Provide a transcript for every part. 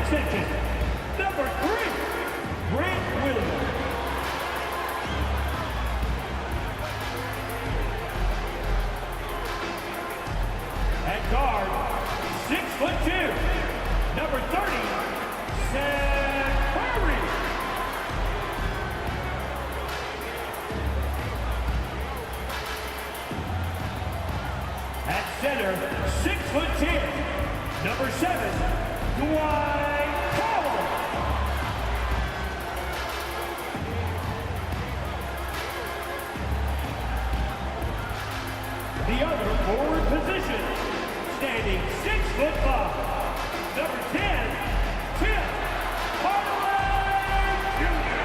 decision, number 3, Grant Williams. At guard, 6'2", number 30, Seth Curry. At center, 6'10", number 7, Dwight Powell. The other forward position, standing 6'5", number 10, Tim Hardaway Jr.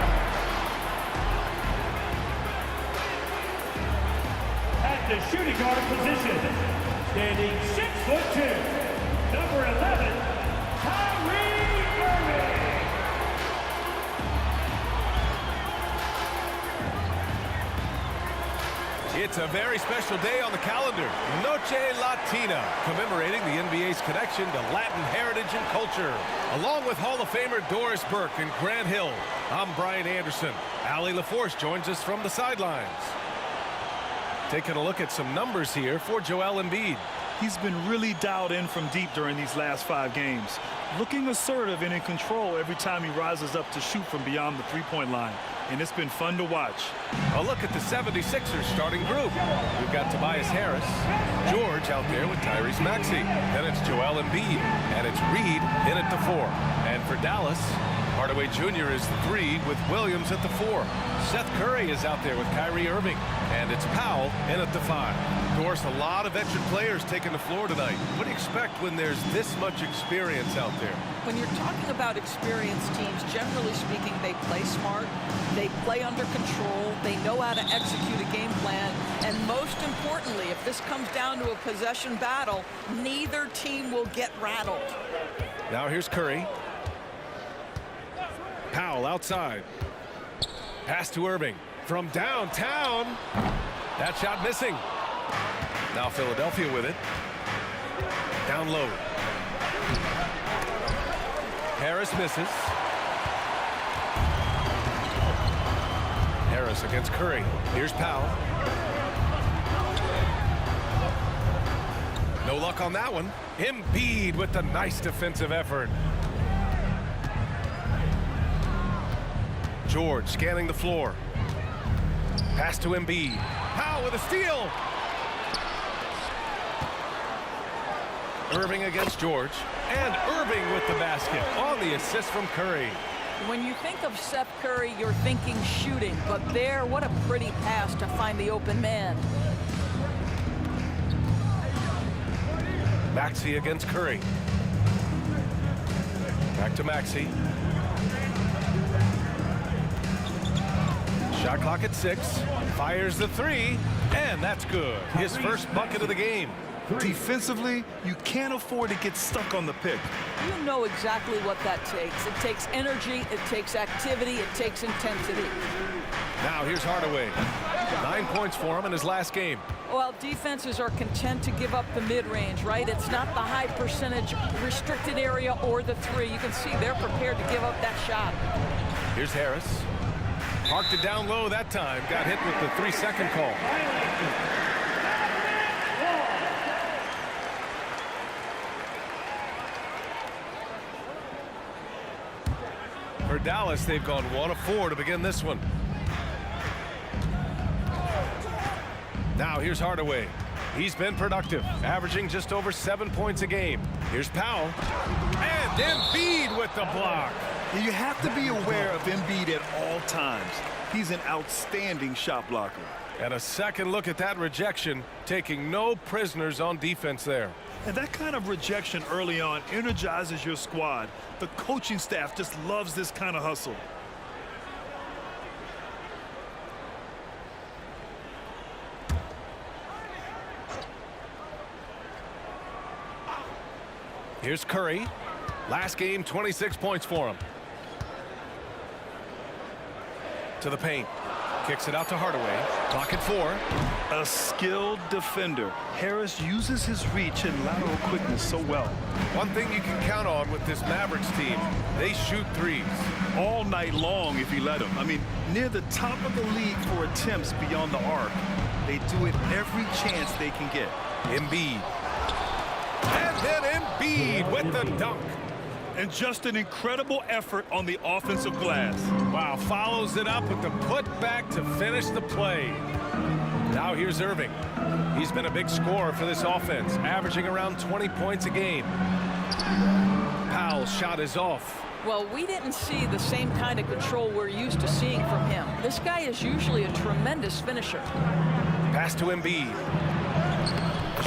At the shooting guard position, standing 6'2", number 11, Kyrie Irving. It's a very special day on the calendar. Noche Latina, commemorating the NBA's connection to Latin heritage and culture. Along with Hall of Famer Doris Burke and Grant Hill, I'm Brian Anderson. Allie LaForce joins us from the sidelines. Taking a look at some numbers here for Joel Embiid. He's been really dialed in from deep during these last 5 games. Looking assertive and in control every time he rises up to shoot from beyond the three-point line. And it's been fun to watch. A look at the 76ers starting group. We've got Tobias Harris, George out there with Tyrese Maxey. Then it's Joel Embiid, and it's Reed in at the 4. And for Dallas, Hardaway Jr. is the 3 with Williams at the 4. Seth Curry is out there with Kyrie Irving, and it's Powell in at the 5. Of course, a lot of veteran players taking the floor tonight. What do you expect when there's this much experience out there? When you're talking about experienced teams, generally speaking, they play smart, they play under control, they know how to execute a game plan, and most importantly, if this comes down to a possession battle, neither team will get rattled. Now here's Curry. Powell outside. Pass to Irving from downtown. That shot missing. Now Philadelphia with it. Down low. Harris misses. Harris against Curry. Here's Powell. No luck on that one. Embiid with the nice defensive effort. George scanning the floor. Pass to Embiid. Powell with a steal. Irving against George. And Irving with the basket on the assist from Curry. When you think of Seth Curry, you're thinking shooting, but there, what a pretty pass to find the open man. Maxey against Curry. Back to Maxey. Shot clock at 6. Fires the 3, and that's good. His first bucket of the game. Defensively, you can't afford to get stuck on the pick. You know exactly what that takes. It takes energy, it takes activity, it takes intensity. Now here's Hardaway. 9 points for him in his last game. Well, defenses are content to give up the mid-range, right? It's not the high percentage restricted area or the 3. You can see they're prepared to give up that shot. Here's Harris. Parked it down low that time. Got hit with the 3-second call. For Dallas, they've gone 1 of 4 to begin this one. Now here's Hardaway. He's been productive, averaging just over 7 points a game. Here's Powell. And Embiid with the block. You have to be aware of Embiid at all times. He's an outstanding shot blocker. And a second look at that rejection, taking no prisoners on defense there. And that kind of rejection early on energizes your squad. The coaching staff just loves this kind of hustle. Here's Curry. Last game, 26 points for him. To the paint. Kicks it out to Hardaway. Clock at 4. A skilled defender. Harris uses his reach and lateral quickness so well. One thing you can count on with this Mavericks team, they shoot threes. All night long if you let them. I mean, near the top of the league for attempts beyond the arc. They do it every chance they can get. Embiid. And then Embiid with the dunk. And just an incredible effort on the offensive glass. Wow, follows it up with the putback to finish the play. Now here's Irving. He's been a big scorer for this offense, averaging around 20 points a game. Powell's shot is off. Well, we didn't see the same kind of control we're used to seeing from him. This guy is usually a tremendous finisher. Pass to Embiid.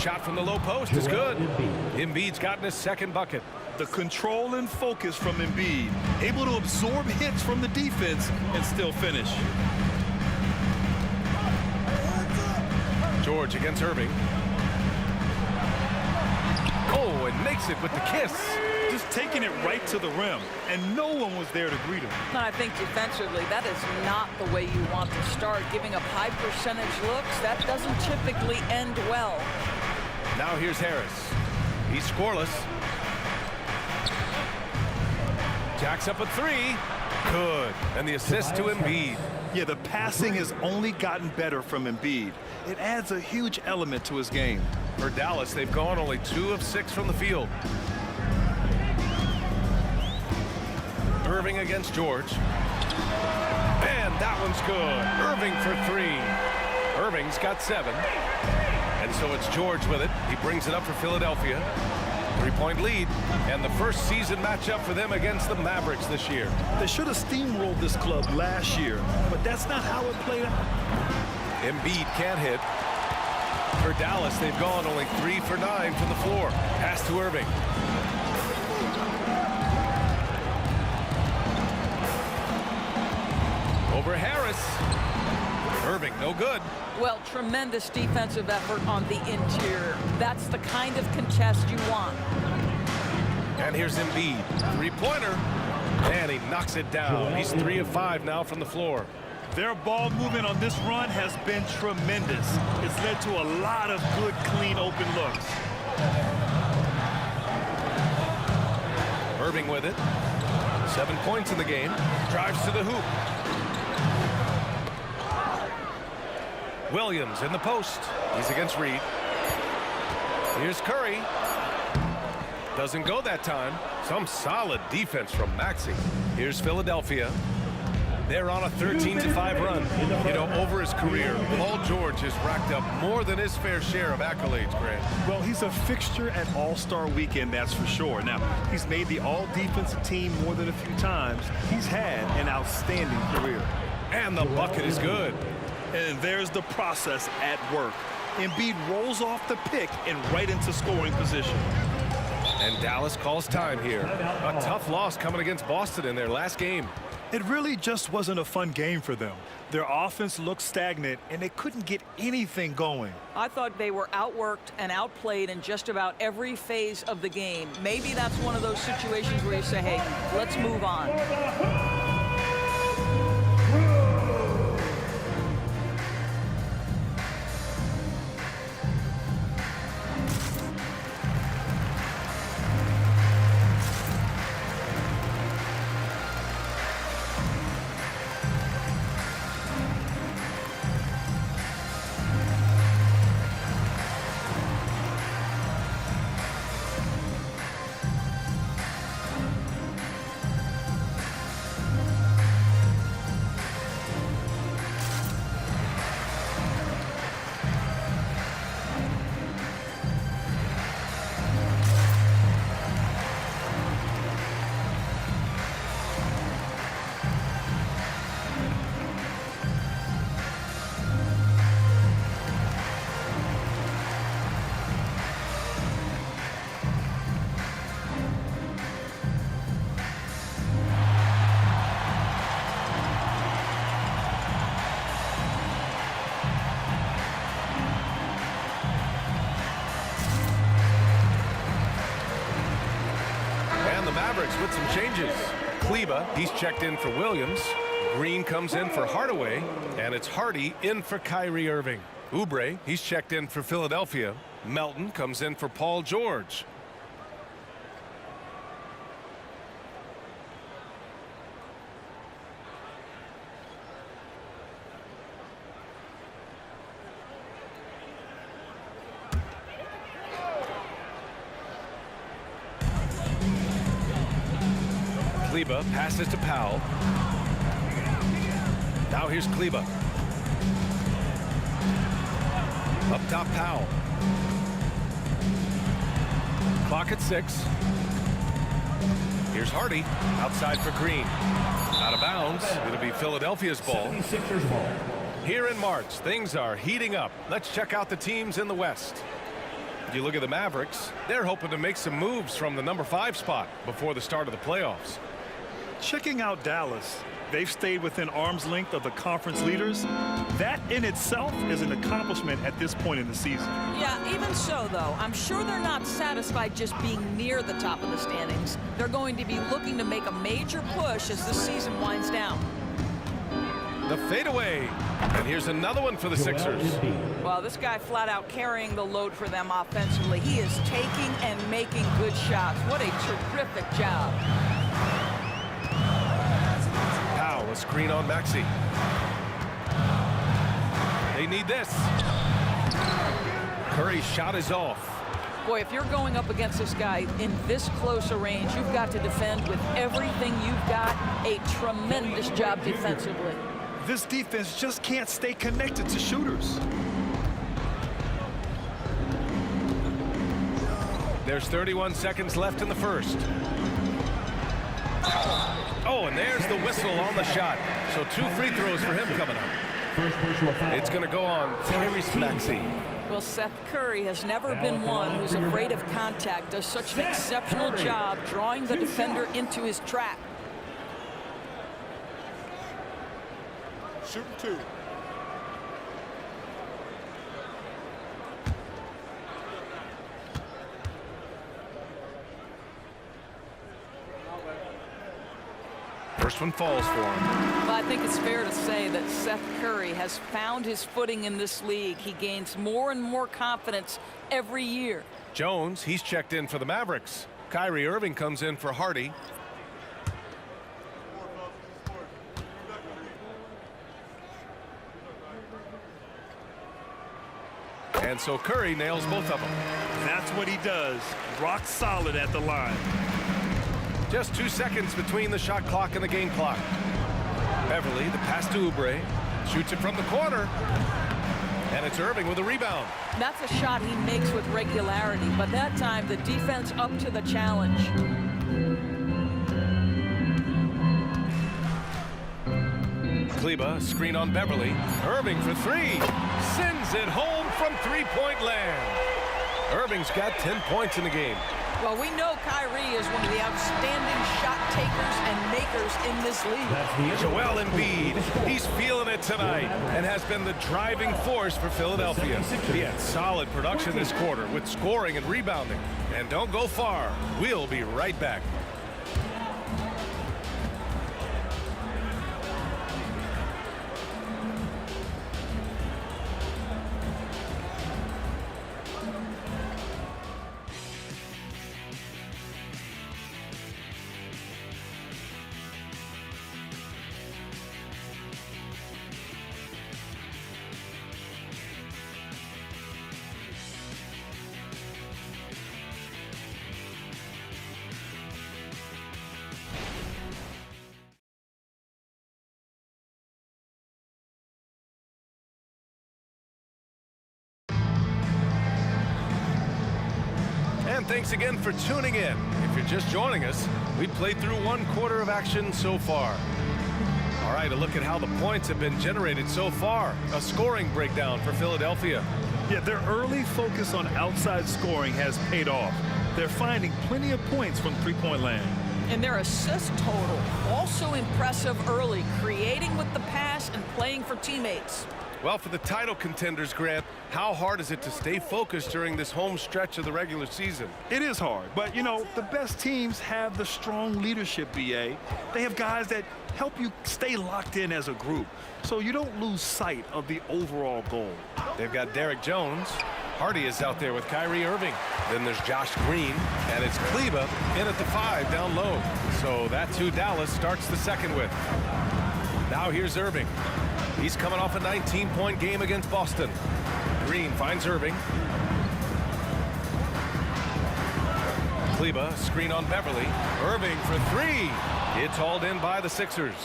Shot from the low post is good. Embiid's gotten his second bucket. The control and focus from Embiid, able to absorb hits from the defense and still finish. George against Irving. Oh, and makes it with the kiss. Just taking it right to the rim, and no one was there to greet him. And I think defensively, that is not the way you want to start. Giving up high percentage looks, that doesn't typically end well. Now here's Harris. He's scoreless. Jacks up a three. Good. And the assist to Embiid. Yeah, the passing has only gotten better from Embiid. It adds a huge element to his game. For Dallas, they've gone only 2 of 6 from the field. Irving against George. And that one's good. Irving for 3. Irving's got 7. And so it's George with it. He brings it up for Philadelphia. 3-point lead, and the first season matchup for them against the Mavericks this year. They should have steamrolled this club last year, but that's not how it played out. Embiid can't hit. For Dallas, they've gone only 3 for 9 from the floor. Pass to Irving. Over Harris. Irving, no good. Well, tremendous defensive effort on the interior. That's the kind of contest you want. And here's Embiid. 3-pointer. And he knocks it down. He's 3 of 5 now from the floor. Their ball movement on this run has been tremendous. It's led to a lot of good, clean, open looks. Irving with it. 7 points in the game. Drives to the hoop. Williams in the post. He's against Reed. Here's Curry. Doesn't go that time. Some solid defense from Maxey. Here's Philadelphia. They're on a 13-5 run. You know, over his career, Paul George has racked up more than his fair share of accolades, Grant. Well, he's a fixture at All-Star Weekend, that's for sure. Now, he's made the All-Defensive Team more than a few times. He's had an outstanding career. And the bucket is good. And there's the process at work. Embiid rolls off the pick and right into scoring position. And Dallas calls time here. A tough loss coming against Boston in their last game. It really just wasn't a fun game for them. Their offense looked stagnant, and they couldn't get anything going. I thought they were outworked and outplayed in just about every phase of the game. Maybe that's one of those situations where you say, hey, let's move on. Mavericks with some changes. Kleba, he's checked in for Williams. Green comes in for Hardaway, and it's Hardy in for Kyrie Irving. Oubre, he's checked in for Philadelphia. Melton comes in for Paul George. Kleba passes to Powell. Now here's Kleba. Up top, Powell. Clock at 6. Here's Hardy. Outside for Green. Out of bounds. It'll be Philadelphia's ball. 76ers ball. Here in March, things are heating up. Let's check out the teams in the West. If you look at the Mavericks, they're hoping to make some moves from the number 5 spot before the start of the playoffs. Checking out Dallas, they've stayed within arm's length of the conference leaders. That in itself is an accomplishment at this point in the season. Yeah, even so, though, I'm sure they're not satisfied just being near the top of the standings. They're going to be looking to make a major push as the season winds down. The fadeaway. And here's another one for the Sixers. Well, this guy flat out carrying the load for them offensively. He is taking and making good shots. What a terrific job. Powell, a screen on Maxey. They need this. Curry's shot is off. Boy, if you're going up against this guy in this close a range, you've got to defend with everything you've got. A tremendous job defensively. This defense just can't stay connected to shooters. There's 31 seconds left in the first. Oh, and there's the whistle on the shot. So 2 free throws for him coming up. It's going to go on Tyrese Maxey. Well, Seth Curry has never been one who's afraid of contact. Does such an exceptional job drawing the defender into his trap. Shooting 2. First one falls for him. Well, I think it's fair to say that Seth Curry has found his footing in this league. He gains more and more confidence every year. Jones, he's checked in for the Mavericks. Kyrie Irving comes in for Hardy. And so Curry nails both of them. That's what he does. Rock solid at the line. Just 2 seconds between the shot clock and the game clock. Beverly, the pass to Oubre. Shoots it from the corner. And it's Irving with a rebound. That's a shot he makes with regularity, but that time the defense up to the challenge. Kleba, screen on Beverly. Irving for 3. Sends it home from three-point land. Irving's got 10 points in the game. Well, we know Kyrie is one of the outstanding shot takers and makers in this league. Joel Embiid, he's feeling it tonight and has been the driving force for Philadelphia. He had solid production this quarter with scoring and rebounding. And don't go far. We'll be right back. And thanks again for tuning in. If you're just joining us, we played through 1 quarter of action so far. All right, a look at how the points have been generated so far. A scoring breakdown for Philadelphia. Yeah, their early focus on outside scoring has paid off. They're finding plenty of points from three-point land. And their assist total, also impressive early, creating with the pass and playing for teammates. Well, for the title contenders, Grant, how hard is it to stay focused during this home stretch of the regular season? It is hard, but, you know, the best teams have the strong leadership, B.A. They have guys that help you stay locked in as a group, so you don't lose sight of the overall goal. They've got Derek Jones. Hardy is out there with Kyrie Irving. Then there's Josh Green, and it's Kleba in at the 5 down low. So that's who Dallas starts the second with. Now here's Irving. He's coming off a 19-point game against Boston. Green finds Irving. Kleba, screen on Beverly. Irving for 3. It's hauled in by the Sixers.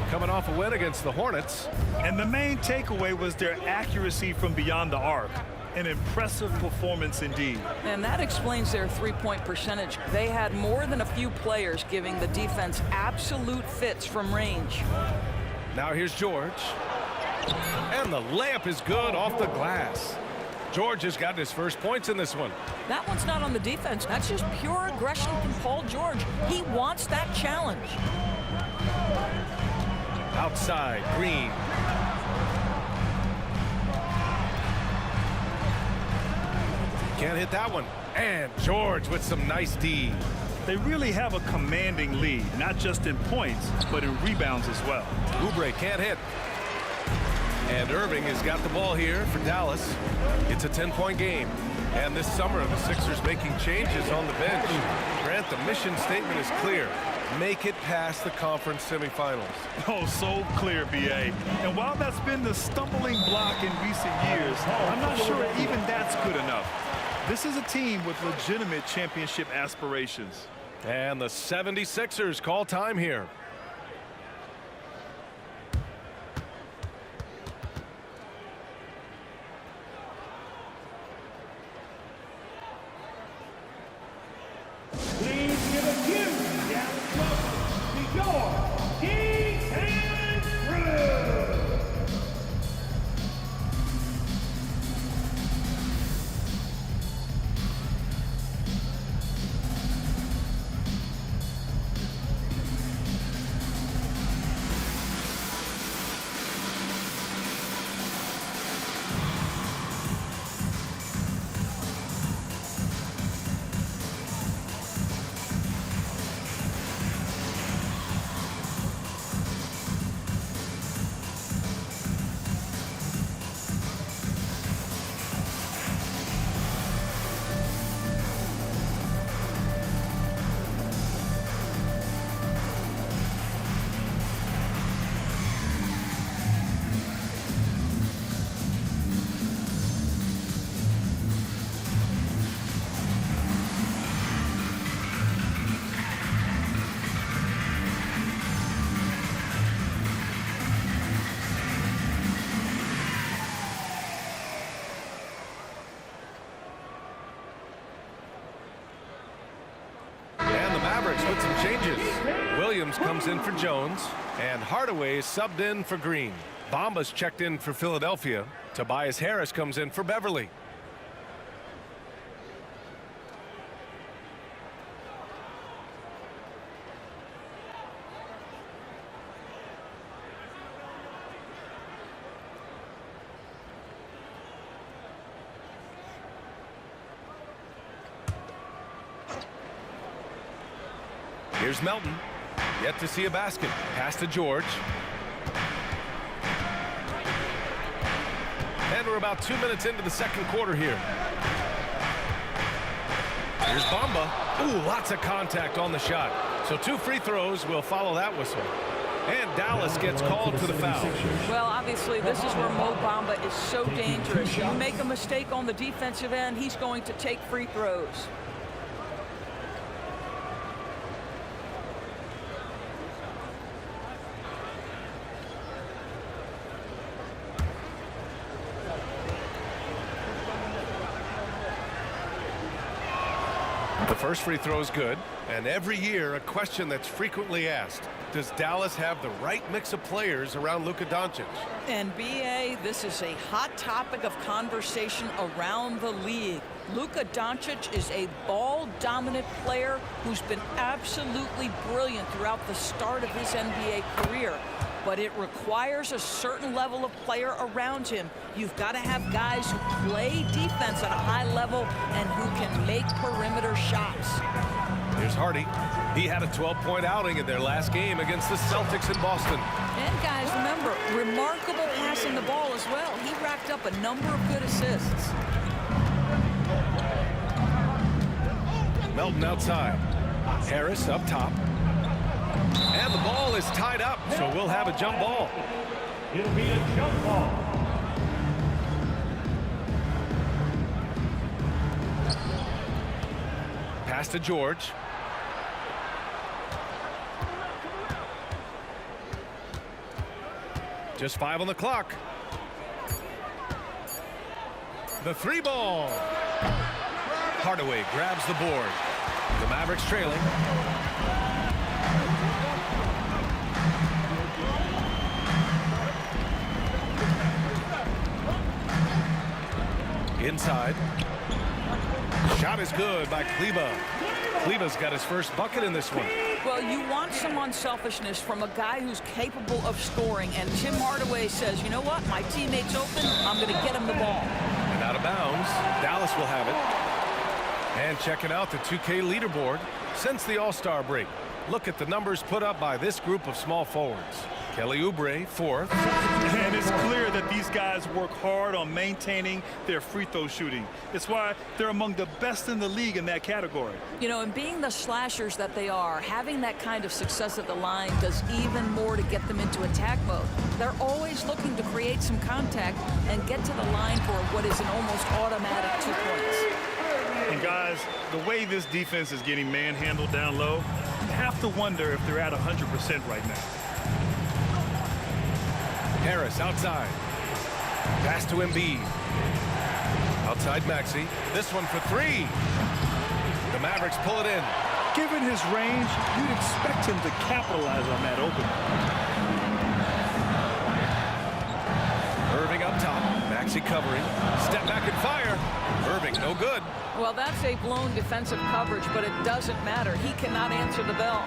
Coming off a win against the Hornets. And the main takeaway was their accuracy from beyond the arc. An impressive performance indeed. And that explains their three-point percentage. They had more than a few players giving the defense absolute fits from range. Now here's George. And the layup is good off the glass. George has gotten his first points in this one. That one's not on the defense. That's just pure aggression from Paul George. He wants that challenge. Outside, Green. Can't hit that one. And George with some nice D. They really have a commanding lead, not just in points, but in rebounds as well. Oubre can't hit. And Irving has got the ball here for Dallas. It's a 10-point game. And this summer, the Sixers making changes on the bench. Grant, the mission statement is clear. Make it past the conference semifinals. Oh, so clear, B.A. And while that's been the stumbling block in recent years, I'm not sure even that's good enough. This is a team with legitimate championship aspirations. And the 76ers call time here. Please give a huge Dallas welcome to your defense crew. Mavericks with some changes. Williams comes in for Jones, and Hardaway is subbed in for Green. Bamba's checked in for Philadelphia. Tobias Harris comes in for Beverly. Here's Melton. Yet to see a basket. Pass to George. And we're about 2 minutes into the second quarter here. Here's Bamba. Ooh, lots of contact on the shot. So 2 free throws will follow that whistle. And Dallas gets called to the foul. Well, obviously, this is where Mo Bamba is so dangerous. You make a mistake on the defensive end, he's going to take free throws. The first free throw is good, and every year a question that's frequently asked: does Dallas have the right mix of players around Luka Doncic? And BA, this is a hot topic of conversation around the league. Luka Doncic is a ball-dominant player who's been absolutely brilliant throughout the start of his NBA career. but it requires a certain level of player around him. You've got to have guys who play defense at a high level and who can make perimeter shots. Here's Hardy. He had a 12-point outing in their last game against the Celtics in Boston. And guys, remember, remarkable passing the ball as well. He racked up a number of good assists. Melton outside. Harris up top. And the ball is tied up, so we'll have a jump ball. It'll be a jump ball. Pass to George. Just 5 on the clock. The 3 ball. Hardaway grabs the board. The Mavericks trailing. Inside. Shot is good by Kleba. Kleba's got his first bucket in this one. Well, you want some unselfishness from a guy who's capable of scoring, and Tim Hardaway says, you know what, my teammate's open, I'm going to get him the ball. And out of bounds, Dallas will have it. And checking out the 2K leaderboard since the All-Star break. Look at the numbers put up by this group of small forwards. Kelly Oubre, 4th. And it's clear that these guys work hard on maintaining their free throw shooting. It's why they're among the best in the league in that category. You know, and being the slashers that they are, having that kind of success at the line does even more to get them into attack mode. They're always looking to create some contact and get to the line for what is an almost automatic 2 points. And guys, the way this defense is getting manhandled down low, you have to wonder if they're at 100% right now. Harris outside. Pass to Embiid. Outside Maxey. This one for 3. The Mavericks pull it in. Given his range, you'd expect him to capitalize on that opening. Irving up top. Maxey covering. Step back and fire. Irving, no good. Well, that's a blown defensive coverage, but it doesn't matter. He cannot answer the bell.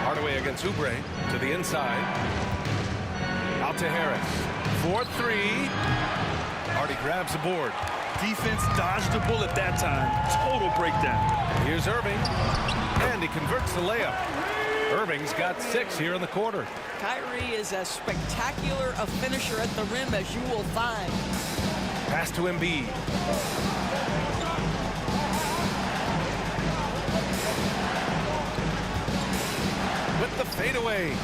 Hardaway against Oubre to the inside. Out to Harris. 4-3. Hardy grabs the board. Defense dodged the bullet that time. Total breakdown. Here's Irving. And he converts the layup. Irving's got 6 here in the quarter. Kyrie is as spectacular a finisher at the rim as you will find. Pass to Embiid. With the fadeaway.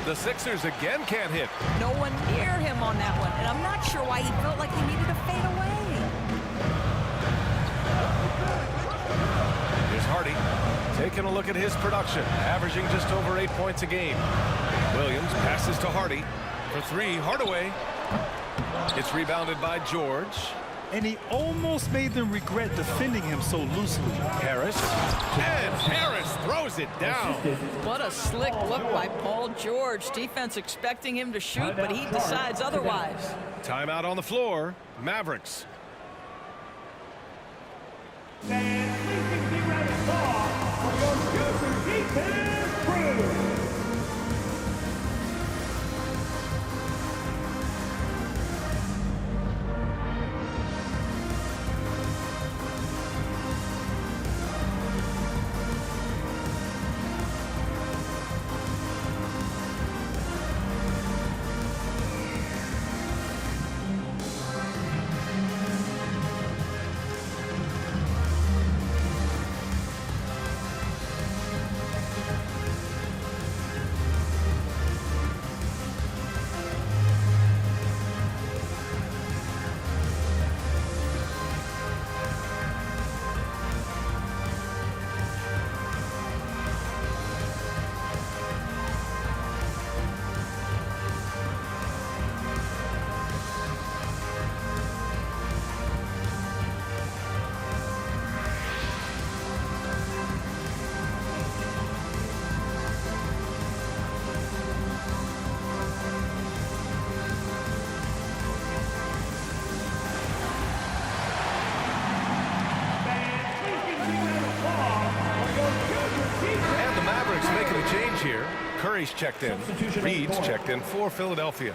The Sixers again can't hit. No one near him on that one, and I'm not sure why he felt like he needed to fade away. Here's Hardy taking a look at his production, averaging just over 8 points a game. Williams passes to Hardy for 3. Hardaway. It's rebounded by George. And he almost made them regret defending him so loosely. Harris. And Harris throws it down. What a slick look by Paul George. Defense expecting him to shoot, but he decides otherwise. Timeout on the floor. Mavericks. And please be ready for your future defense crew. Curry's checked in. Reed's checked in for Philadelphia.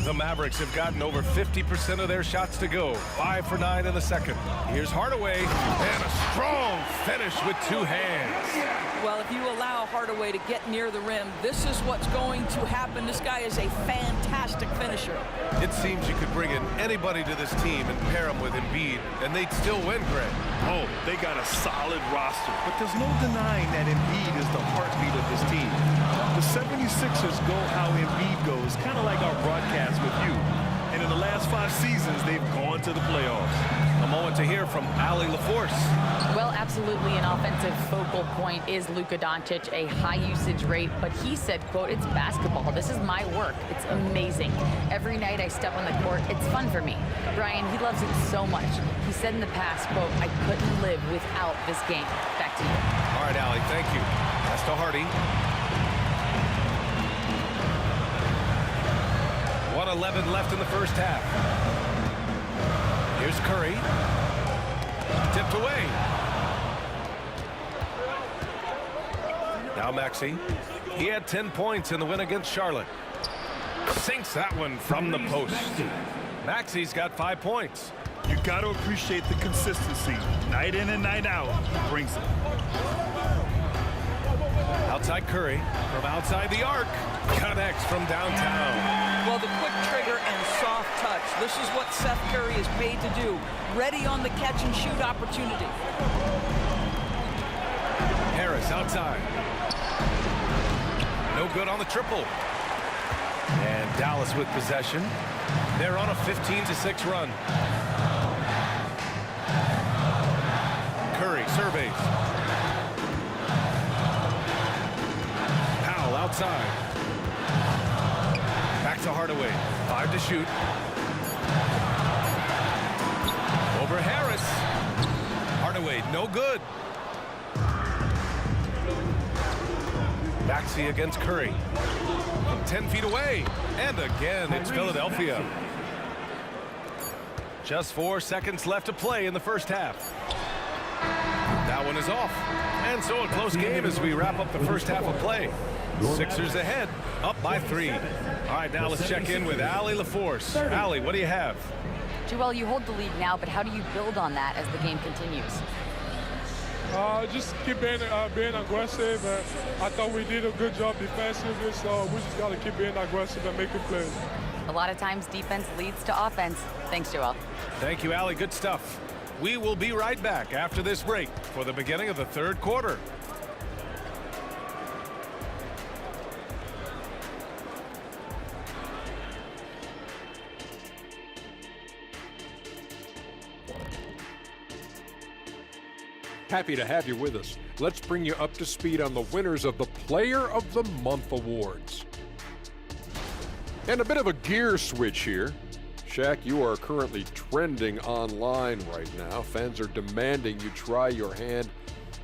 The Mavericks have gotten over 50% of their shots to go. 5 for 9 in the second. Here's Hardaway, and a strong finish with 2 hands. Well, if you allow Hardaway to get near the rim, this is what's going to happen. This guy is a fantastic finisher. It seems you could bring in anybody to this team and pair them with Embiid, and they'd still win, Greg. Oh, they got a solid roster, but there's no denying that Embiid is the heartbeat of this team. The 76ers go how Embiid goes, kind of like our broadcast with you. And in the last 5 seasons, they've gone to the playoffs. A moment to hear from Allie LaForce. Well, absolutely an offensive focal point is Luka Doncic, a high usage rate, but he said, quote, "It's basketball. This is my work. It's amazing. Every night I step on the court, it's fun for me." Brian, he loves it so much. He said in the past, quote, "I couldn't live without this game." Back to you. All right, Allie, thank you. Pass to Hardy. 1:11 left in the first half. Here's Curry. Tipped away. Now Maxey. He had 10 points in the win against Charlotte. Sinks that one from the post. Maxey's got 5 points. You got to appreciate the consistency. Night in and night out, he brings it. Outside Curry. From outside the arc. Connects from downtown. Well, the quick trigger and soft touch. This is what Seth Curry is paid to do. Ready on the catch and shoot opportunity. Harris outside. No good on the triple. And Dallas with possession. They're on a 15-6 run. Curry surveys. Powell outside. Back to Hardaway. 5 to shoot. Over Harris. Hardaway, no good. Maxey against Curry. From 10 feet away. And again, it's Philadelphia. Just 4 seconds left to play in the first half. That one is off. And so a close game as we wrap up the first half of play. Sixers ahead, up by 3. All right, now let's check in with Allie LaForce. Allie, what do you have? Joel, you hold the lead now, but how do you build on that as the game continues? Just keep being aggressive. I thought we did a good job defensively, so we just got to keep being aggressive and making plays. A lot of times defense leads to offense. Thanks, Joel. Thank you, Allie. Good stuff. We will be right back after this break for the beginning of the third quarter. Happy to have you with us. Let's bring you up to speed on the winners of the Player of the Month awards. And a bit of a gear switch here. Shaq, you are currently trending online right now. Fans are demanding you try your hand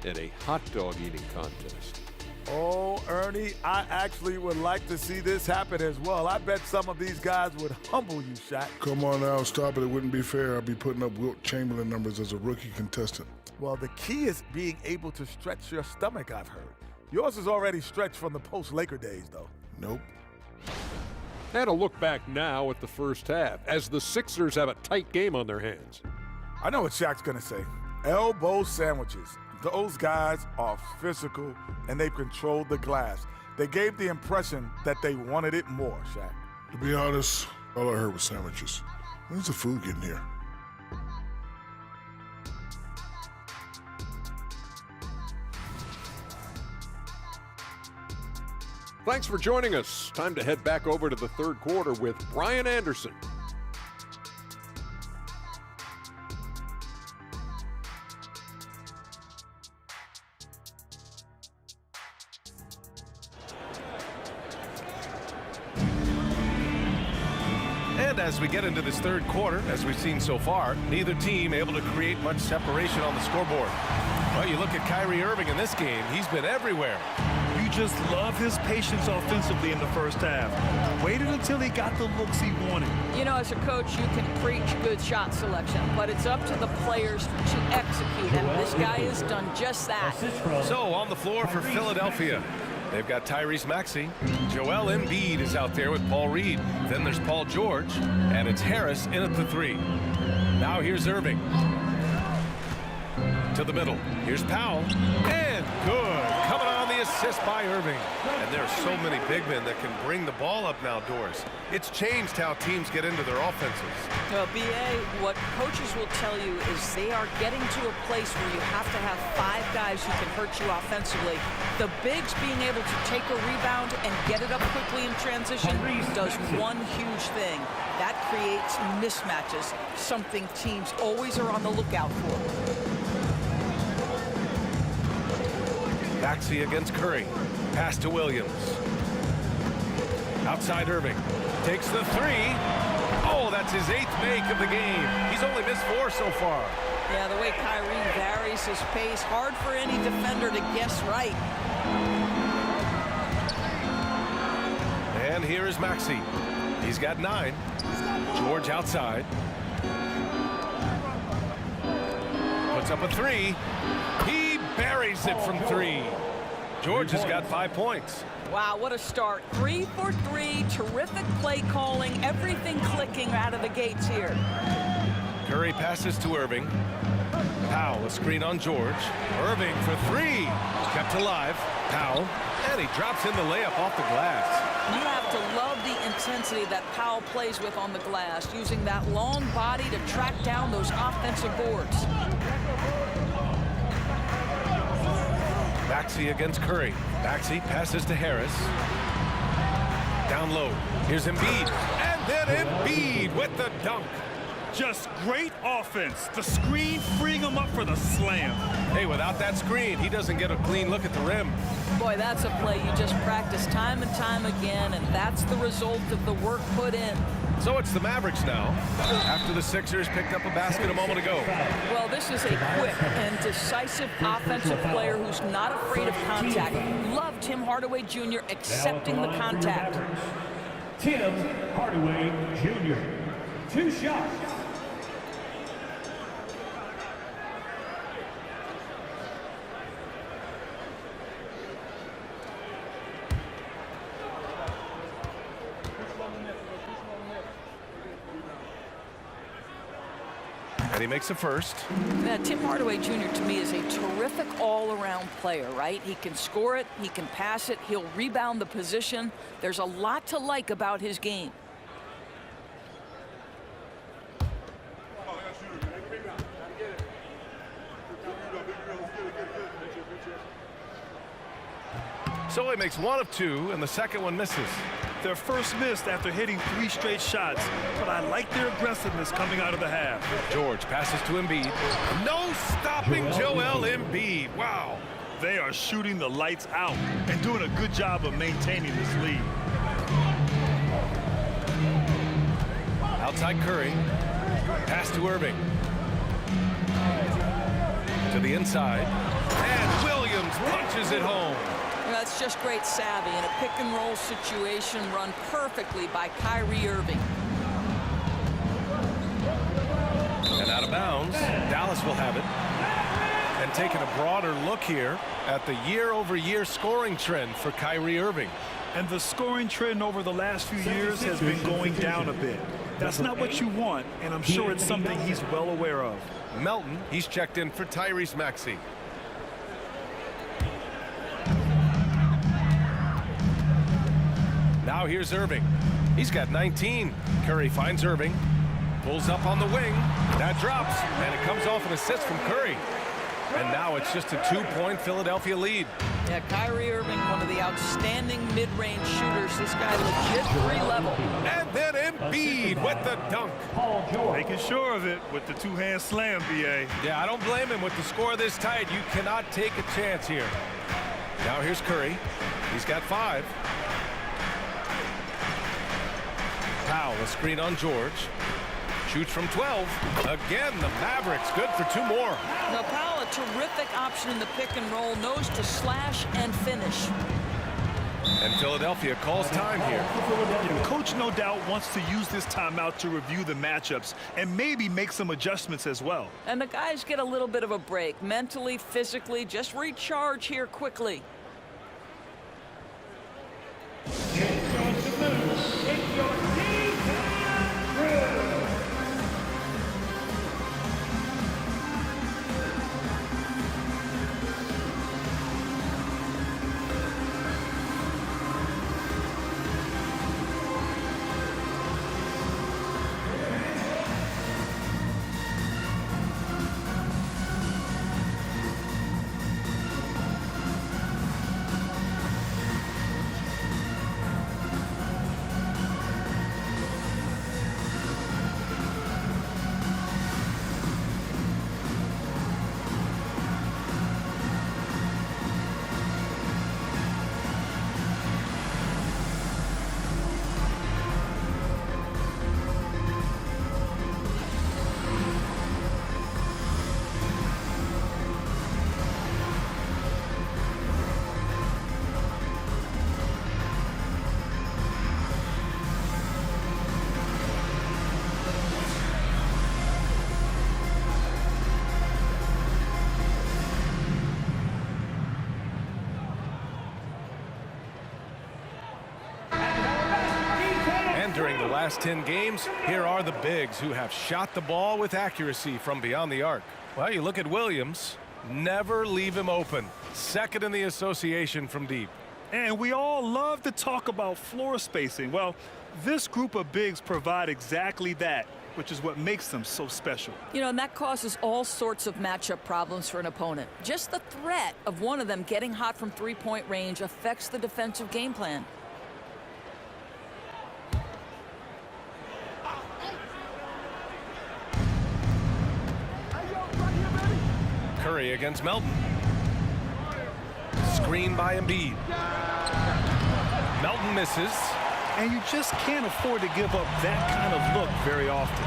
at a hot dog eating contest. Oh, Ernie, I actually would like to see this happen as well. I bet some of these guys would humble you, Shaq. Come on now, stop it. It wouldn't be fair. I'd be putting up Wilt Chamberlain numbers as a rookie contestant. Well, the key is being able to stretch your stomach, I've heard. Yours is already stretched from the post-Laker days, though. Nope. And a look back now at the first half as the Sixers have a tight game on their hands. I know what Shaq's going to say. Elbow sandwiches. Those guys are physical, and they've controlled the glass. They gave the impression that they wanted it more, Shaq. To be honest, all I heard was sandwiches. When's the food getting here? Thanks for joining us. Time to head back over to the third quarter with Brian Anderson. And as we get into this third quarter, as we've seen so far, neither team able to create much separation on the scoreboard. Well, you look at Kyrie Irving in this game, he's been everywhere. You just love his patience offensively in the first half. Waited until he got the looks he wanted. You know, as a coach, you can preach good shot selection, but it's up to the players to execute, and this guy has done just that. So on the floor for Philadelphia, they've got Tyrese Maxey. Joel Embiid is out there with Paul Reed. Then there's Paul George, and it's Harris in at the 3. Now here's Irving. To the middle. Here's Powell. And good. Coming on the assist by Irving. And there are so many big men that can bring the ball up now, Doris. It's changed how teams get into their offenses. Well, B.A., what coaches will tell you is they are getting to a place where you have to have 5 guys who can hurt you offensively. The bigs being able to take a rebound and get it up quickly in transition does one huge thing. That creates mismatches, something teams always are on the lookout for. Maxey against Curry. Pass to Williams. Outside Irving. Takes the 3. Oh, that's his 8th make of the game. He's only missed 4 so far. Yeah, the way Kyrie varies his pace, hard for any defender to guess right. And here is Maxey. He's got 9. George outside. Puts up a 3. He buries it from 3. George has got 5 points. Wow, what a start. 3 for 3. Terrific play calling. Everything clicking out of the gates here. Curry passes to Irving. Powell, a screen on George. Irving for 3. Kept alive. Powell. And he drops in the layup off the glass. You have to love the intensity that Powell plays with on the glass, using that long body to track down those offensive boards. Maxey against Curry. Maxey passes to Harris. Down low. Here's Embiid. And then Embiid with the dunk. Just great offense. The screen freeing him up for the slam. Hey, without that screen, he doesn't get a clean look at the rim. Boy, that's a play you just practice time and time again, and that's the result of the work put in. So it's the Mavericks now, after the Sixers picked up a basket a moment ago. Well, this is a quick and decisive offensive player who's not afraid of contact. Love Tim Hardaway Jr. accepting the contact. Tim Hardaway Jr. 2 shots. And he makes a first. Now, Tim Hardaway Jr. to me is a terrific all-around player, right? He can score it, he can pass it, he'll rebound the position. There's a lot to like about his game. So he makes 1 of 2, and the second one misses. Their first missed after hitting 3 straight shots, but I like their aggressiveness coming out of the half. George passes to Embiid. No stopping Joel Embiid. Wow. They are shooting the lights out and doing a good job of maintaining this lead. Outside Curry. Pass to Irving. To the inside. And Williams punches it home. That's just great savvy in a pick-and-roll situation run perfectly by Kyrie Irving. And out of bounds, Dallas will have it. And taking a broader look here at the year-over-year scoring trend for Kyrie Irving. And the scoring trend over the last few years has been going down a bit. That's not what you want, and I'm sure it's something he's well aware of. Melton, he's checked in for Tyrese Maxey. Now here's Irving. He's got 19. Curry finds Irving. Pulls up on the wing. That drops, and it comes off an assist from Curry. And now it's just a 2-point Philadelphia lead. Yeah, Kyrie Irving, one of the outstanding mid-range shooters. This guy legit 3-level. And then Embiid with the dunk. Making sure of it with the 2-hand slam, B.A. Yeah, I don't blame him with the score this tight. You cannot take a chance here. Now here's Curry. He's got 5. Powell, a screen on George. Shoots from 12. Again, the Mavericks good for 2 more. Now, Powell, a terrific option in the pick and roll, knows to slash and finish. And Philadelphia calls time here. Coach no doubt wants to use this timeout to review the matchups and maybe make some adjustments as well. And the guys get a little bit of a break, mentally, physically, just recharge here quickly. During the last 10 games, here are the bigs who have shot the ball with accuracy from beyond the arc. Well, you look at Williams, never leave him open. Second in the association from deep. And we all love to talk about floor spacing. Well, this group of bigs provide exactly that, which is what makes them so special. You know, and that causes all sorts of matchup problems for an opponent. Just the threat of one of them getting hot from three-point range affects the defensive game plan. Curry against Melton. Screen by Embiid. Melton misses. And you just can't afford to give up that kind of look very often.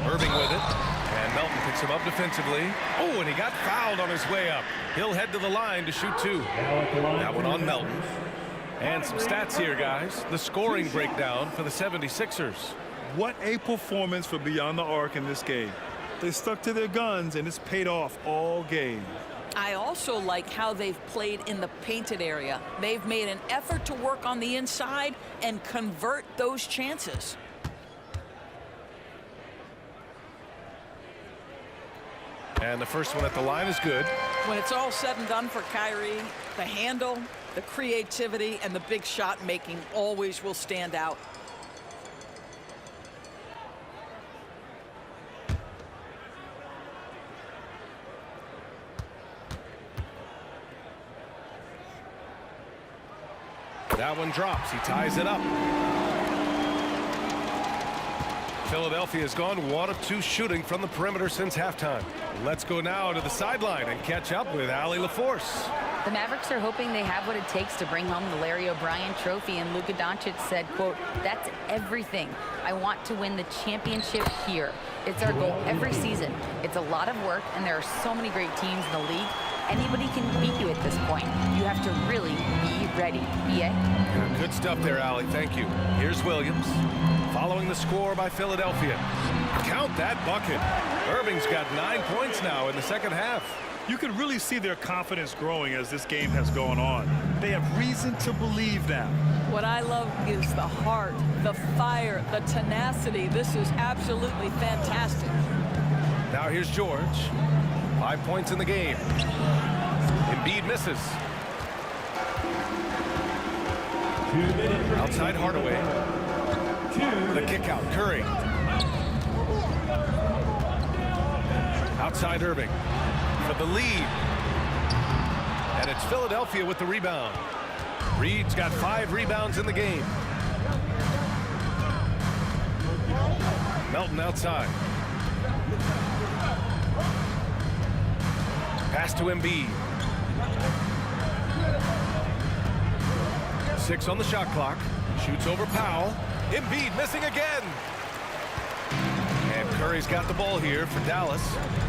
Irving with it. And Melton picks him up defensively. Oh, and he got fouled on his way up. He'll head to the line to shoot 2. That one on Melton. And some stats here, guys. The scoring breakdown for the 76ers. What a performance for beyond the arc in this game. They stuck to their guns, and it's paid off all game. I also like how they've played in the painted area. They've made an effort to work on the inside and convert those chances. And the first one at the line is good. When it's all said and done for Kyrie, the handle, the creativity, and the big shot making always will stand out. That one drops. He ties it up. Philadelphia has gone 1 of 2 shooting from the perimeter since halftime. Let's go now to the sideline and catch up with Allie LaForce. The Mavericks are hoping they have what it takes to bring home the Larry O'Brien trophy, and Luka Doncic said, quote, "That's everything. I want to win the championship here. It's our goal every season. It's a lot of work, and there are so many great teams in the league. Anybody can beat you at this point. You have to really be ready." B.A.? Good stuff there, Allie. Thank you. Here's Williams. Following the score by Philadelphia. Count that bucket. Irving's got 9 points now in the second half. You can really see their confidence growing as this game has gone on. They have reason to believe that. What I love is the heart, the fire, the tenacity. This is absolutely fantastic. Now here's George. 5 points in the game. Embiid misses. Outside Hardaway. The kick out. Curry. Outside Irving. For the lead. And it's Philadelphia with the rebound. Reed's got 5 rebounds in the game. Melton outside. Pass to Embiid. 6 on the shot clock. Shoots over Powell. Embiid missing again. And Curry's got the ball here for Dallas.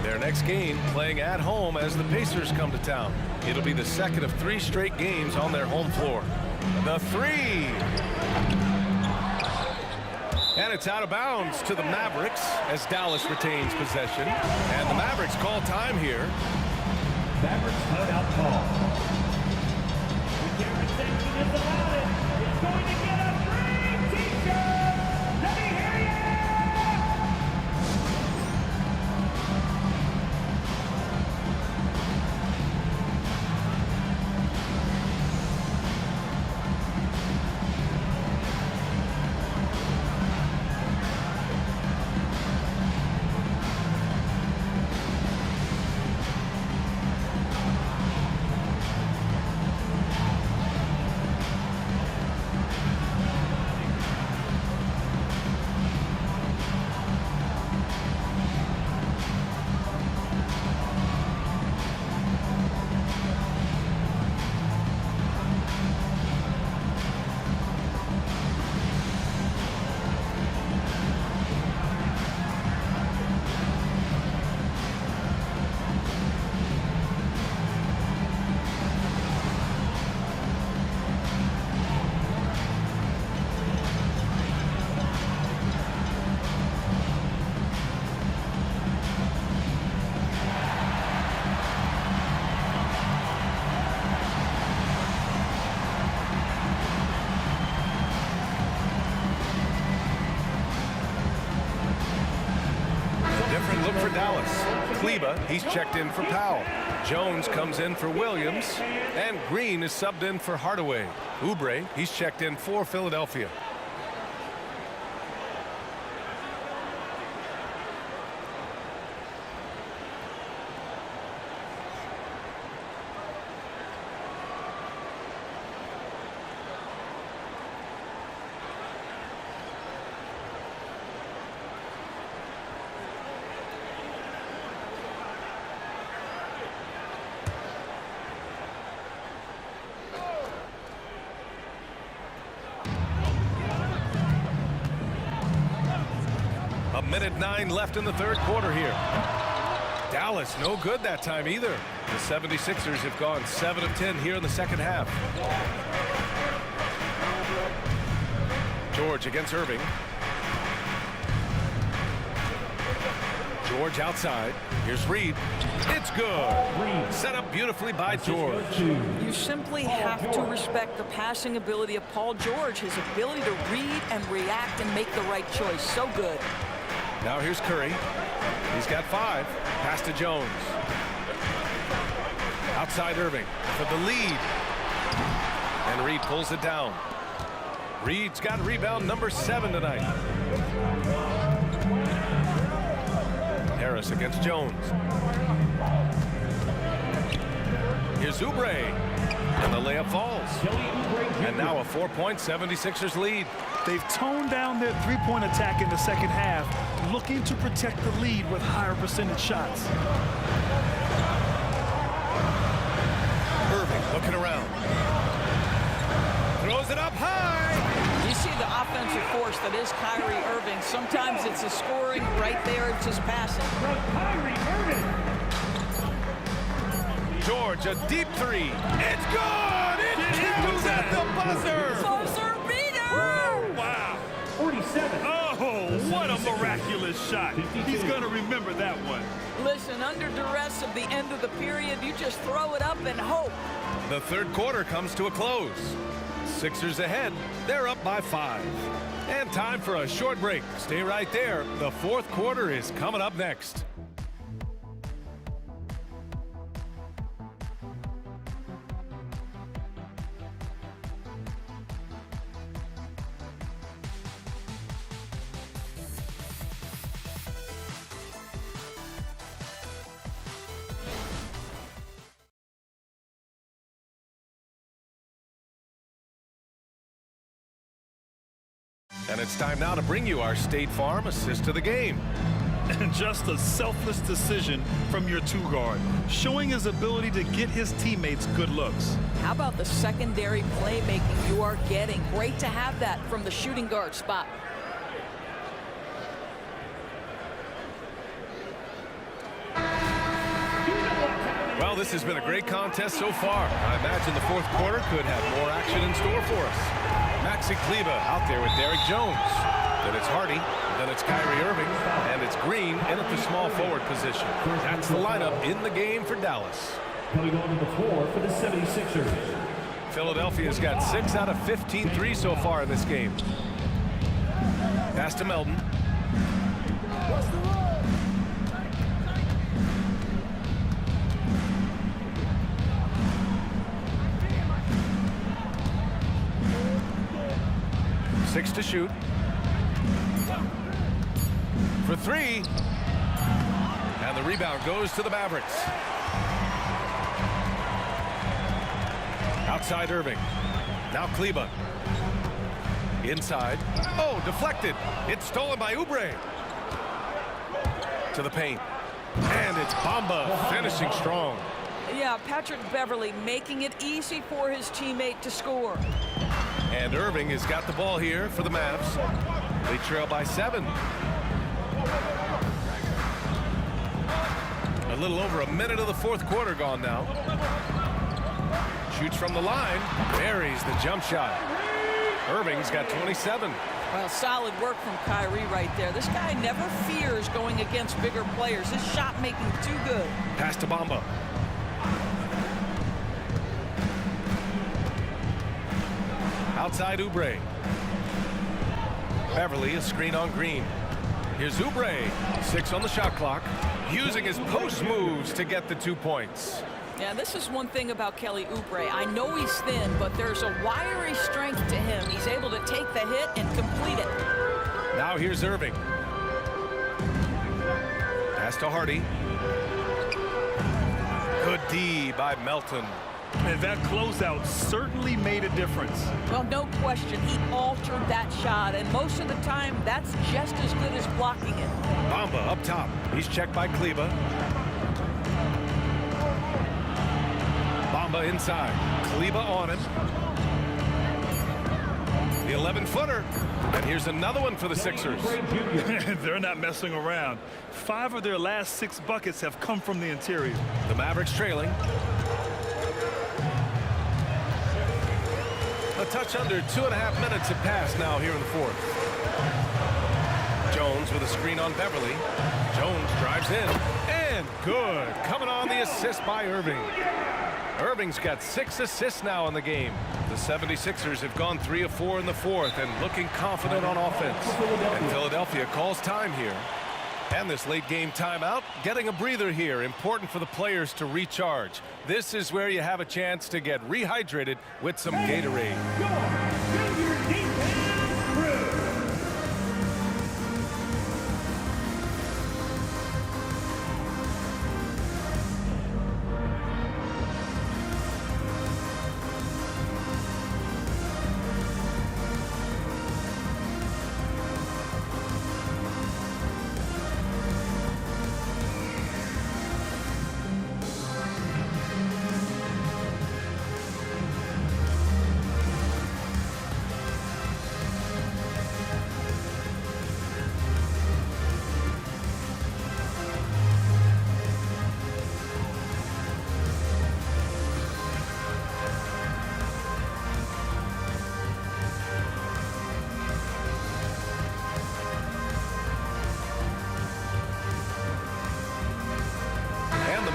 Their next game playing at home as the Pacers come to town. It'll be the second of 3 straight games on their home floor. The three. And it's out of bounds to the Mavericks as Dallas retains possession. And the Mavericks call time here. Mavericks timeout call. The Garrett section is about it. It's going to get a free t-shirt. Let me hear you. Different look for Dallas. Kleba, he's checked in for Powell. Jones comes in for Williams. And Green is subbed in for Hardaway. Oubre, he's checked in for Philadelphia. A minute 9 left in the third quarter here. Dallas no good that time either. The 76ers have gone 7 of 10 here in the second half. George against Irving. George outside. Here's Reed. It's good. Set up beautifully by George. You simply have to respect the passing ability of Paul George, his ability to read and react and make the right choice. So good. Now here's Curry. He's got 5. Pass to Jones. Outside Irving for the lead. And Reed pulls it down. Reed's got rebound number 7 tonight. Harris against Jones. Here's Oubre. And the layup falls. And now a 4-point 76ers lead. They've toned down their three-point attack in the second half, looking to protect the lead with higher percentage shots. Irving looking around. Throws it up high. You see the offensive force that is Kyrie Irving. Sometimes it's a scoring right there, it's just passing. From Kyrie Irving. George, a deep 3. It's good! It counts at the buzzer! Buzzer beater! Wow. 47. Oh, what a miraculous shot. He's going to remember that one. Listen, under duress of the end of the period, you just throw it up and hope. The third quarter comes to a close. Sixers ahead. They're up by 5. And time for a short break. Stay right there. The fourth quarter is coming up next. And it's time now to bring you our State Farm assist to the game. And just a selfless decision from your two guard, showing his ability to get his teammates good looks. How about the secondary playmaking you are getting? Great to have that from the shooting guard spot. Well, this has been a great contest so far. I imagine the fourth quarter could have more action in store for us. Maxi Kleber out there with Derrick Jones. Then it's Hardy. Then it's Kyrie Irving. And it's Green in at the small forward position. That's the lineup in the game for Dallas. Coming on to the floor for the 76ers. Philadelphia's got 6 out of 15 threes so far in this game. Pass to Melton. Six to shoot. For three. And the rebound goes to the Mavericks. Outside Irving. Now Kleber. Inside. Oh, deflected. It's stolen by Oubre. To the paint. And it's Bamba finishing strong. Yeah, Patrick Beverley making it easy for his teammate to score. And Irving has got the ball here for the Mavs. They trail by 7. A little over a minute of the fourth quarter gone now. Shoots from the line. Buries the jump shot. Irving's got 27. Well, solid work from Kyrie right there. This guy never fears going against bigger players. His shot making too good. Pass to Bamba. Outside Oubre. Beverley, a screen on Green. Here's Oubre. 6 on the shot clock. Using his post moves to get the 2 points. Yeah, this is one thing about Kelly Oubre. I know he's thin, but there's a wiry strength to him. He's able to take the hit and complete it. Now here's Irving. Pass to Hardy. Good D by Melton. And that closeout certainly made a difference. Well, no question. He altered that shot, and most of the time, that's just as good as blocking it. Bamba up top. He's checked by Kleber. Bamba inside. Kleber on him. The 11-footer. And here's another one for the Sixers. They're not messing around. 5 of their last 6 buckets have come from the interior. The Mavericks trailing. A touch under 2.5 minutes have passed now here in the fourth. Jones with a screen on Beverley. Jones drives in. And good. Coming on the assist by Irving. Irving's got 6 assists now in the game. The 76ers have gone 3 of 4 in the fourth and looking confident on offense. And Philadelphia calls time here. And this late game timeout, getting a breather here. Important for the players to recharge. This is where you have a chance to get rehydrated with some Gatorade.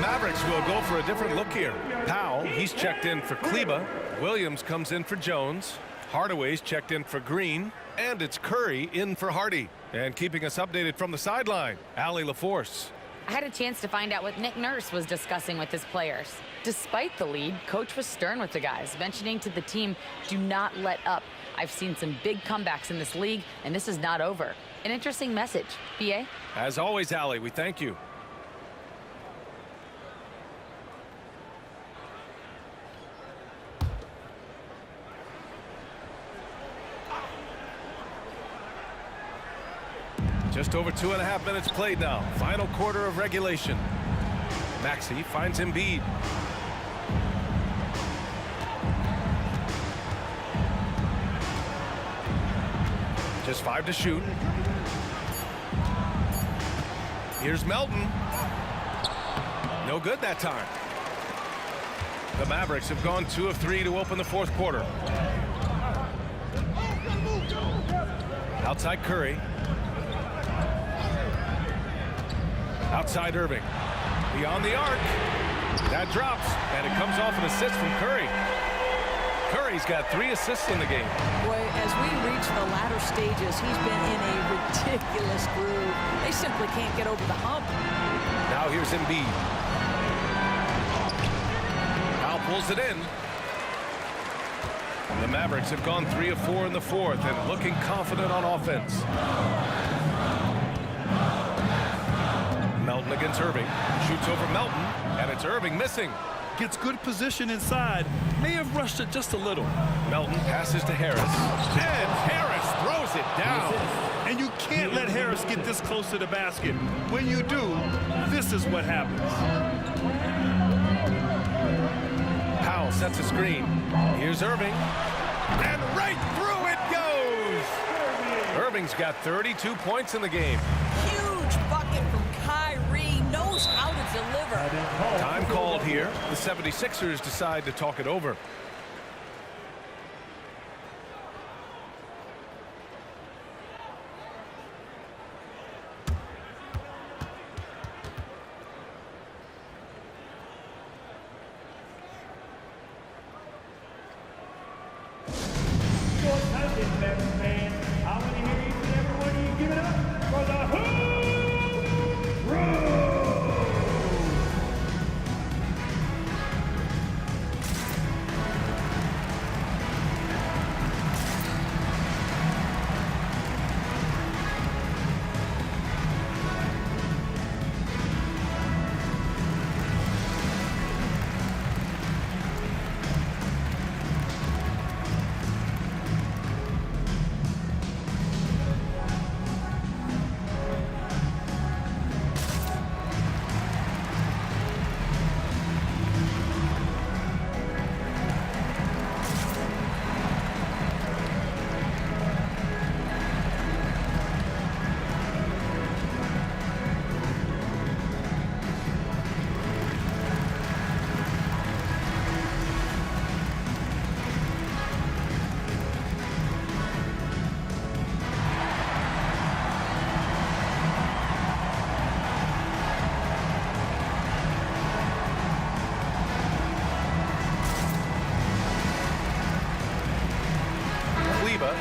Mavericks will go for a different look here. Powell, he's checked in for Kleber. Williams comes in for Jones. Hardaway's checked in for Green. And it's Curry in for Hardy. And keeping us updated from the sideline, Allie LaForce. I had a chance to find out what Nick Nurse was discussing with his players. Despite the lead, coach was stern with the guys, mentioning to the team, do not let up. I've seen some big comebacks in this league, and this is not over. An interesting message. BA? As always, Allie, we thank you. Just over 2.5 minutes played now. Final quarter of regulation. Maxey finds Embiid. Just 5 to shoot. Here's Melton. No good that time. The Mavericks have gone 2 of 3 to open the fourth quarter. Outside Curry. Outside Irving. Beyond the arc. That drops, and it comes off an assist from Curry. Curry's got 3 assists in the game. Boy, as we reach the latter stages, he's been in a ridiculous groove. They simply can't get over the hump. Now here's Embiid. Powell pulls it in. The Mavericks have gone 3 of 4 in the fourth and looking confident on offense. Melton against Irving. Shoots over Melton, and it's Irving missing. Gets good position inside. May have rushed it just a little. Melton passes to Harris. And Harris throws it down. And you can't let Harris get this close to the basket. When you do, this is what happens. Powell sets a screen. Here's Irving. And right through it goes! Irving's got 32 points in the game. Huge bucket from Kyrie. Knows how to deliver. Time called here. The 76ers decide to talk it over. I want to hear each and every one of you give it up for the Hoop Room.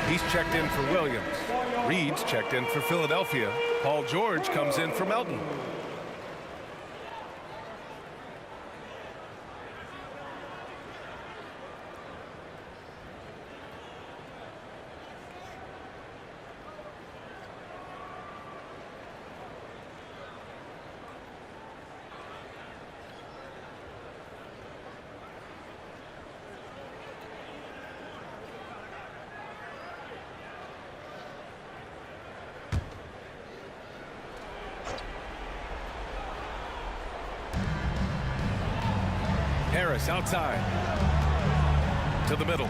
He's checked in for Williams. Reed's checked in for Philadelphia. Paul George comes in for Melton. Harris outside to the middle.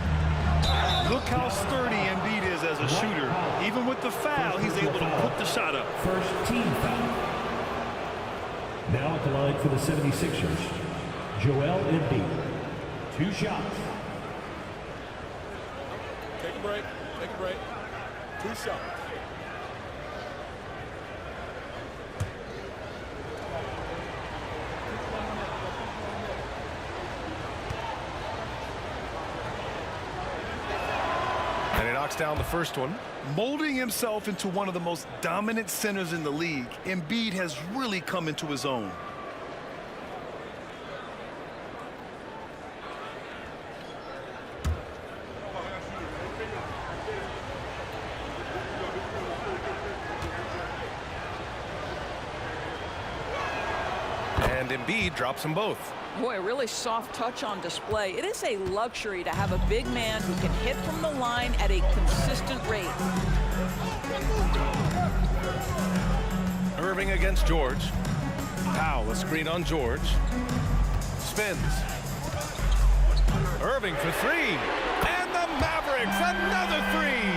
Look how sturdy Embiid is as a shooter. Even with the foul, he's able to put the shot up. First team foul. Now at the line for the 76ers, Joel Embiid. 2 shots. Take a break. Take a break. 2 shots. And he knocks down the first one. Molding himself into one of the most dominant centers in the league, Embiid has really come into his own. And Embiid drops them both. Boy, a really soft touch on display. It is a luxury to have a big man who can hit from the line at a consistent rate. Irving against George. Powell, a screen on George. Spins. Irving for three. And the Mavericks, another three.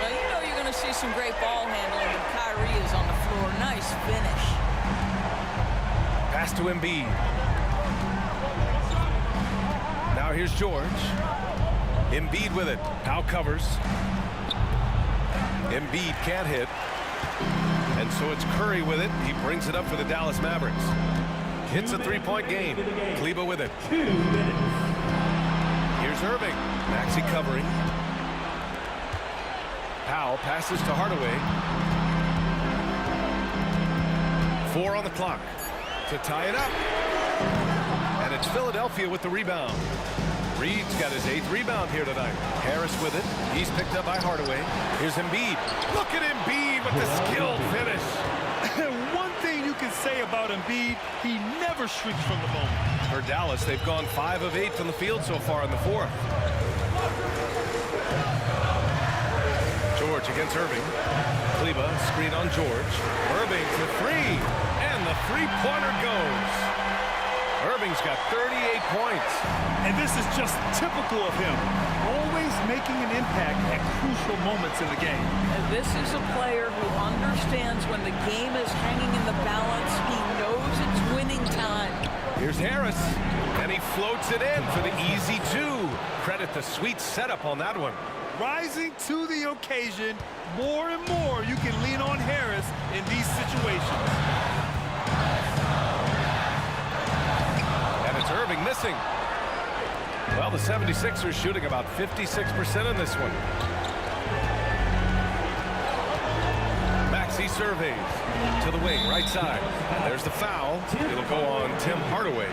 Well, you know you're going to see some great ball handling when Kyrie is on the floor. Nice finish. Pass to Embiid. Now here's George. Embiid with it. Powell covers. Embiid can't hit. And so it's Curry with it. He brings it up for the Dallas Mavericks. Hits a three-point game. Kleber with it. Here's Irving. Maxey covering. Powell passes to Hardaway. 4 on the clock to tie it up. And it's Philadelphia with the rebound. Reed's got his 8th rebound here tonight. Harris with it. He's picked up by Hardaway. Here's Embiid. Look at Embiid with the skilled finish. One thing you can say about Embiid, he never shrinks from the moment. For Dallas, they've gone 5 of 8 from the field so far in the 4th. George against Irving. Kleber, screen on George. Irving for 3. And the three-pointer goes. Irving's got 38 points. And this is just typical of him. Always making an impact at crucial moments in the game. And this is a player who understands when the game is hanging in the balance. He knows it's winning time. Here's Harris. And he floats it in for the easy 2. Credit the sweet setup on that one. Rising to the occasion. More and more you can lean on Harris in these situations. It's Irving missing. Well, the 76ers shooting about 56% in this one. Maxey surveys to the wing, right side. There's the foul. It'll go on Tim Hardaway.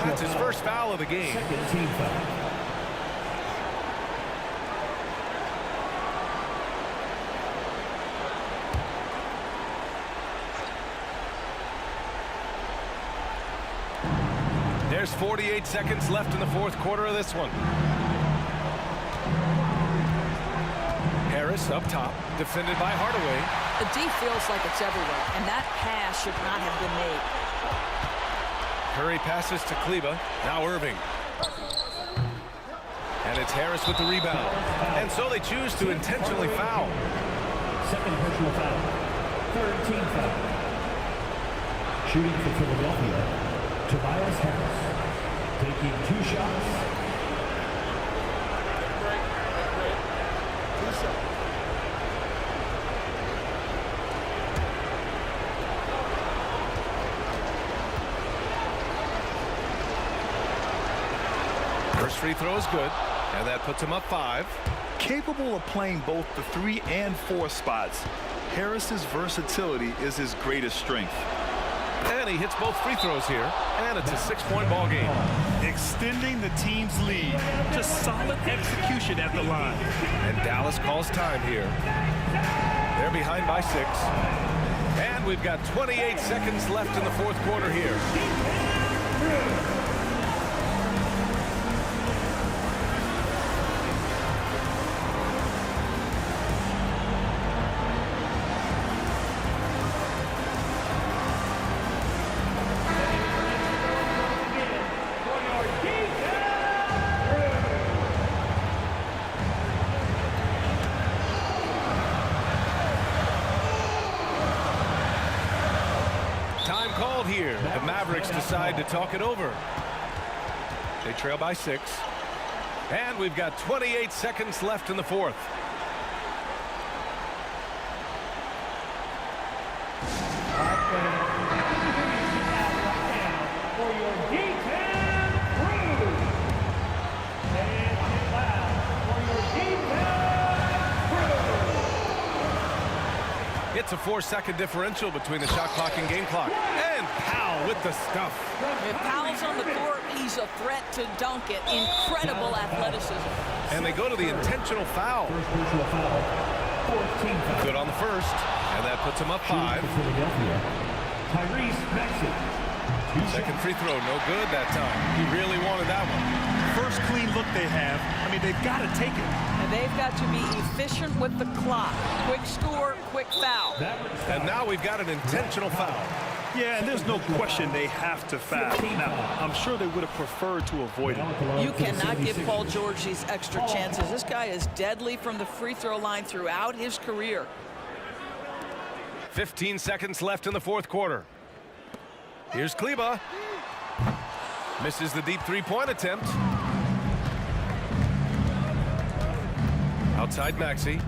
That's his first foul of the game. Second team foul. There's 48 seconds left in the 4th quarter of this one. Harris up top, defended by Hardaway. The D feels like it's everywhere, and that pass should not have been made. Curry passes to Kleber. Now Irving. And it's Harris with the rebound. And so they choose to intentionally foul. Second personal foul. Third team foul. Shooting for Philadelphia, Tobias Harris. Taking 2 shots. First free throw is good, and that puts him up 5. Capable of playing both the 3 and 4 spots, Harris's versatility is his greatest strength. And he hits both free throws here, and it's a 6-point ball game. Extending the team's lead. Just solid execution at the line. And Dallas calls time here. They're behind by 6. And we've got 28 seconds left in the 4th quarter here. Here, the Mavericks decide to talk it over. They trail by 6. And we've got 28 seconds left in the 4th. For your D-Town crew. And foul for your D-Town crew. It's a 4-second differential between the shot clock and game clock. And Powell with the stuff. If Powell's on the court, he's a threat to dunk it. Incredible athleticism. And they go to the intentional foul. First personal foul. 14 foul. Good on the first. And that puts him up 5. Philadelphia, Tyrese Maxey. Second free throw, no good that time. He really wanted that one. First clean look they have. I mean, they've got to take it. And They've got to be efficient with the clock. Quick score, quick foul. And now we've got an intentional foul. Yeah, and there's no question they have to foul. Now, I'm sure they would have preferred to avoid it. You cannot give Paul George these extra chances. This guy is deadly from the free throw line throughout his career. 15 seconds left in the fourth quarter. Here's Kleba. Misses the deep three-point attempt. Outside Maxey.